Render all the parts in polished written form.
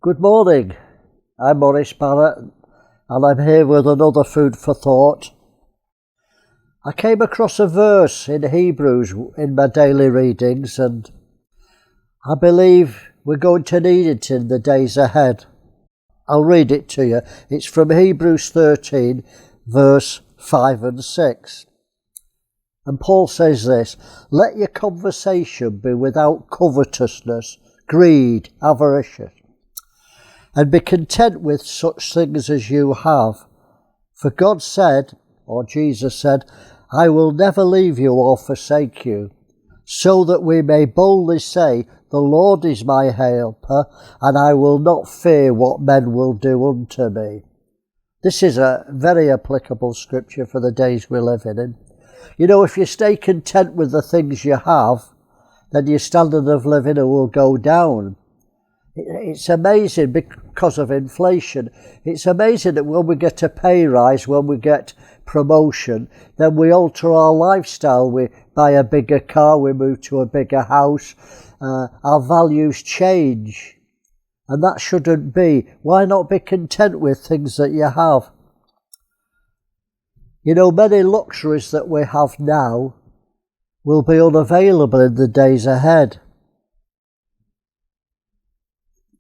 Good morning, I'm Maurice and I'm here with another food for thought. I came across a verse in Hebrews in my daily readings and I believe we're going to need it in the days ahead. I'll read it to you. It's from Hebrews 13 verse 5 and 6. And Paul says this: "Let your conversation be without covetousness, greed, avarice, and be content with such things as you have. For God said," or Jesus said, "I will never leave you or forsake you, so that we may boldly say, the Lord is my helper, and I will not fear what men will do unto me." This is a very applicable scripture for the days we're living in. You know, if you stay content with the things you have, then your standard of living will go down. It's amazing because of inflation. It's amazing that when we get a pay rise, when we get promotion, then we alter our lifestyle. We buy a bigger car, we move to a bigger house, our values change. And that shouldn't be. Why not be content with things that you have? You know, many luxuries that we have now will be unavailable in the days ahead.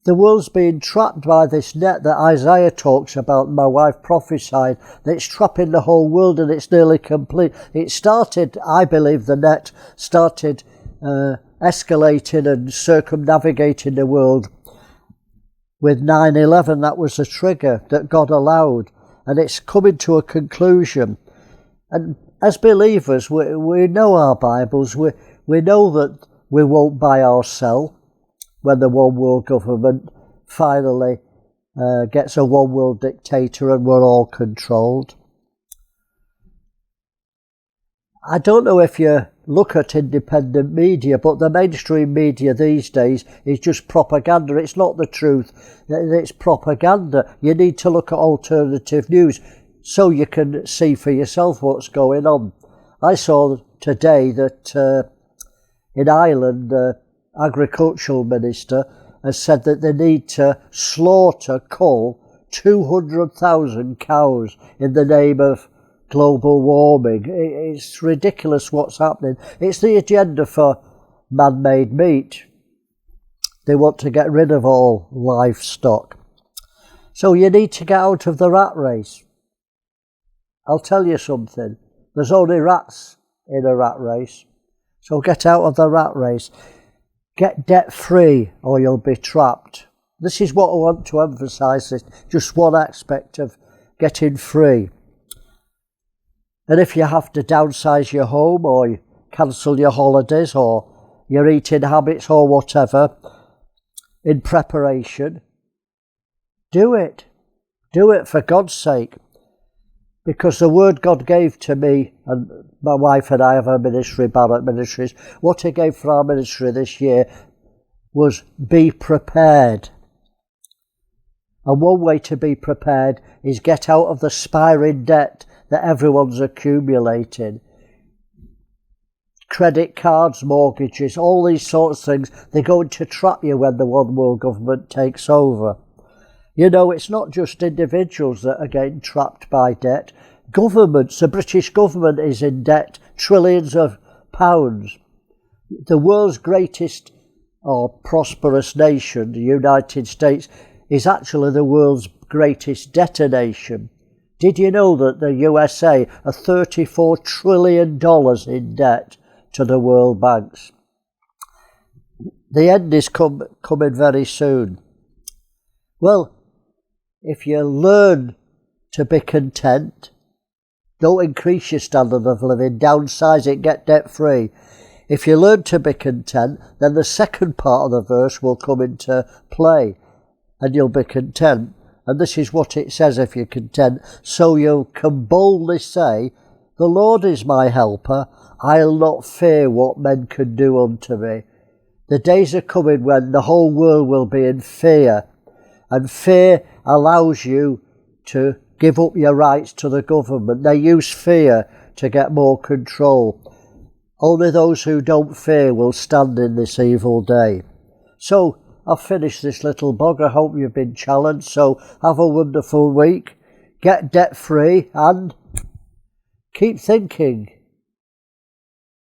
The world's being trapped by this net that Isaiah talks about, my wife prophesied, that it's trapping the whole world and it's nearly complete. It started, I believe the net started escalating and circumnavigating the world with 9/11. That was the trigger that God allowed, and it's coming to a conclusion. And as believers, we know our Bibles, we know that we won't buy or sell when the one world government finally gets a one world dictator and we're all controlled. I don't know if you look at independent media, but the mainstream media these days is just propaganda. It's not the truth, it's propaganda. You need to look at alternative news so you can see for yourself what's going on. I saw today that in Ireland, agricultural minister has said that they need to cull 200,000 cows in the name of global warming. It's ridiculous what's happening. It's the agenda for man-made meat. They want to get rid of all livestock. So you need to get out of the rat race. I'll tell you something. There's only rats in a rat race. So get out of the rat race. Get debt-free or you'll be trapped. This is what I want to emphasise, this just one aspect of getting free. And if you have to downsize your home or you cancel your holidays or your eating habits or whatever in preparation, do it. Do it for God's sake. Because the word God gave to me, and my wife and I have a ministry, Barrett Ministries, what He gave for our ministry this year was be prepared. And one way to be prepared is get out of the spiraling debt that everyone's accumulating. Credit cards, mortgages, all these sorts of things, they're going to trap you when the one world government takes over. You know, it's not just individuals that are getting trapped by debt. Governments, the British government is in debt, trillions of pounds. The world's greatest or prosperous nation, the United States, is actually the world's greatest debtor nation. Did you know that the USA are $34 trillion in debt to the world banks? The end is coming very soon. Well, if you learn to be content, don't increase your standard of living, downsize it, get debt free. If you learn to be content, then the second part of the verse will come into play and you'll be content. And this is what it says: if you're content, so you can boldly say, the Lord is my helper, I'll not fear what men can do unto me. The days are coming when the whole world will be in fear. And fear allows you to give up your rights to the government. They use fear to get more control. Only those who don't fear will stand in this evil day. So I've finished this little blog. I hope you've been challenged. So have a wonderful week. Get debt free and keep thinking.